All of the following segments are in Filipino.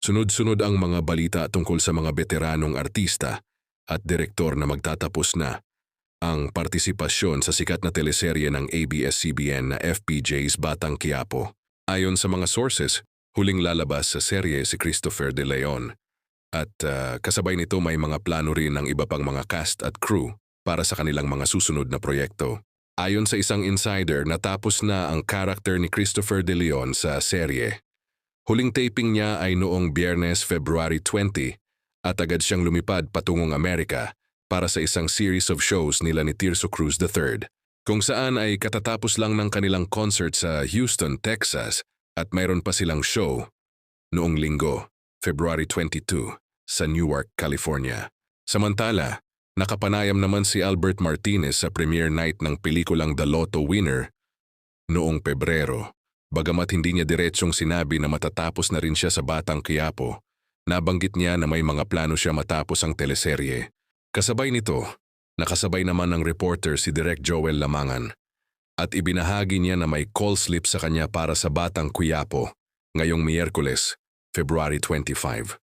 Sunod-sunod ang mga balita tungkol sa mga veteranong artista at direktor na magtatapos na ang partisipasyon sa sikat na teleserye ng ABS-CBN na FPJ's Batang Quiapo. Ayon sa mga sources, huling lalabas sa serye si Christopher De Leon at kasabay nito may mga plano rin ng iba pang mga cast at crew para sa kanilang mga susunod na proyekto. Ayon sa isang insider, natapos na ang karakter ni Christopher De Leon sa serye. Huling taping niya ay noong Biyernes, February 20 at agad siyang lumipad patungong Amerika para sa isang series of shows nila ni Tirso Cruz III, kung saan ay katatapos lang ng kanilang concert sa Houston, Texas at mayroon pa silang show noong Linggo, February 22 sa Newark, California. Samantala, nakapanayam naman si Albert Martinez sa premiere night ng pelikulang The Lotto Winner noong Pebrero. Bagamat hindi niya diretsyong sinabi na matatapos na rin siya sa Batang Quiapo, nabanggit niya na may mga plano siya matapos ang teleserye. Kasabay nito, nakasabay naman ng reporter si Direk Joel Lamangan at ibinahagi niya na may call slip sa kanya para sa Batang Quiapo ngayong Miyerkules, February 25.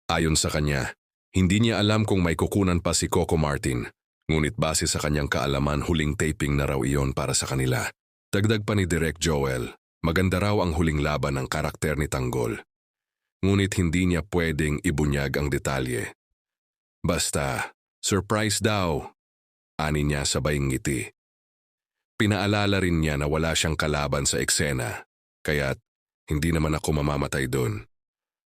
Ayon sa kanya, hindi niya alam kung may kukunan pa si Coco Martin, ngunit base sa kanyang kaalaman huling taping na raw iyon para sa kanila. Dagdag pa ni Direk Joel, maganda raw ang huling laban ng karakter ni Tanggol. Ngunit hindi niya pwedeng ibunyag ang detalye. Basta, surprise daw, ani niya sabay ngiti. Pinaalala rin niya na wala siyang kalaban sa eksena, kaya't hindi naman ako mamamatay doon.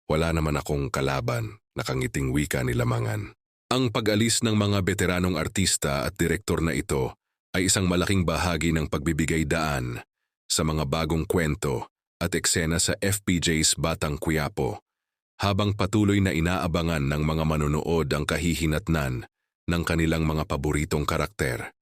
Wala naman akong kalaban, nakangiting wika ni Lamangan. Ang pag-alis ng mga veteranong artista at direktor na ito ay isang malaking bahagi ng pagbibigay daan sa mga bagong kwento at eksena sa FPJ's Batang Quiapo, habang patuloy na inaabangan ng mga manonood ang kahihinatnan ng kanilang mga paboritong karakter.